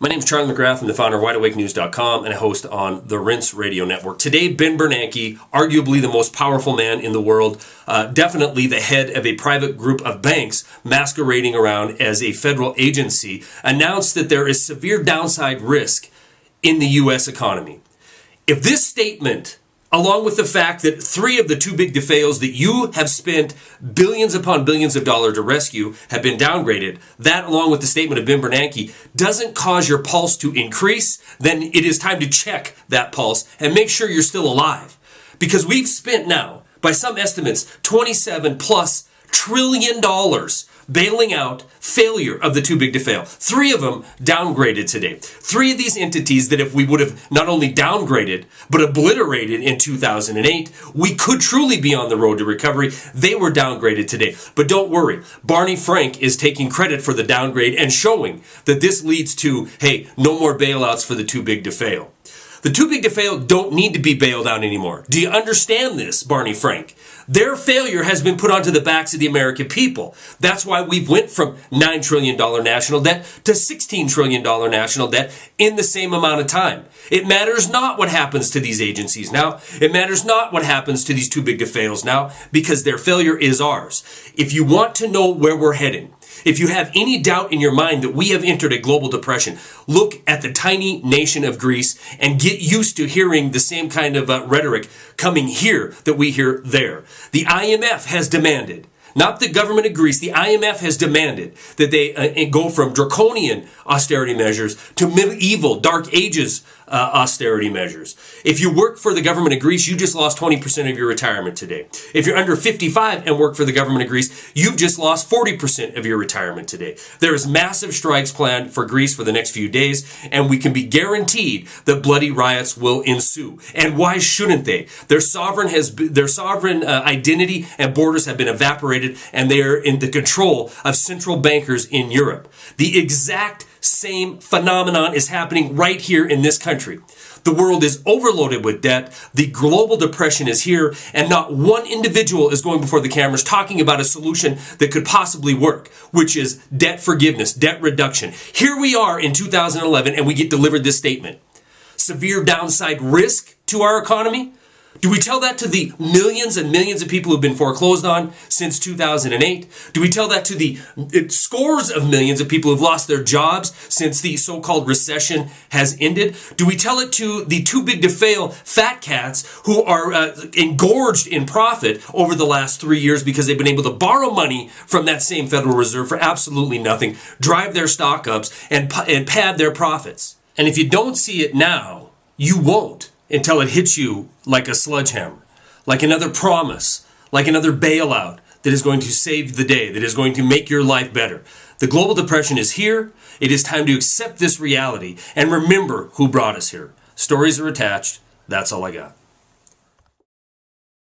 My name is Charlie McGrath. I'm the founder of WideAwakeNews.com and a host on the Rinse Radio Network. Today, Ben Bernanke, arguably the most powerful man in the world, definitely the head of a private group of banks masquerading around as a federal agency, announced that there is severe downside risk in the U.S. economy. If this statement, along with the fact that 3 of the too big to fails that you have spent billions upon billions of dollars to rescue have been downgraded, that along with the statement of Ben Bernanke doesn't cause your pulse to increase, then it is time to check that pulse and make sure you're still alive. Because we've spent now, by some estimates, $27+ trillion bailing out failure of the too big to fail. 3 of them downgraded today. 3 of these entities that if we would have not only downgraded, but obliterated in 2008, we could truly be on the road to recovery. They were downgraded today. But don't worry, Barney Frank is taking credit for the downgrade and showing that this leads to, hey, no more bailouts for the too big to fail. The too big to fail don't need to be bailed out anymore. Do you understand this, Barney Frank? Their failure has been put onto the backs of the American people. That's why we've went from $9 trillion national debt to $16 trillion national debt in the same amount of time. It matters not what happens to these agencies now. It matters not what happens to these too big to fails now, because their failure is ours. If you want to know where we're heading, if you have any doubt in your mind that we have entered a global depression, look at the tiny nation of Greece and get used to hearing the same kind of rhetoric coming here that we hear there. The IMF has demanded, not the government of Greece, the IMF has demanded that they go from draconian austerity measures to medieval Dark Ages austerity measures. If you work for the government of Greece, you just lost 20% of your retirement today. If you're under 55 and work for the government of Greece, you've just lost 40% of your retirement today. There is massive strikes planned for Greece for the next few days, and we can be guaranteed that bloody riots will ensue. And why shouldn't they? Their sovereign identity and borders have been evaporated, and they are in the control of central bankers in Europe. The exact same phenomenon is happening right here in this country. The world is overloaded with debt. The global depression is here, and not one individual is going before the cameras talking about a solution that could possibly work, which is debt forgiveness, debt reduction. Here we are in 2011, and we get delivered this statement. Severe downside risk to our economy? Do we tell that to the millions and millions of people who've been foreclosed on since 2008? Do we tell that to the scores of millions of people who've lost their jobs since the so-called recession has ended? Do we tell it to the too big to fail fat cats who are engorged in profit over the last 3 years because they've been able to borrow money from that same Federal Reserve for absolutely nothing, drive their stock ups, and pad their profits? And if you don't see it now, you won't until it hits you like a sledgehammer, like another promise, like another bailout that is going to save the day, that is going to make your life better. The global depression is here. It is time to accept this reality and remember who brought us here. Stories are attached. That's all I got.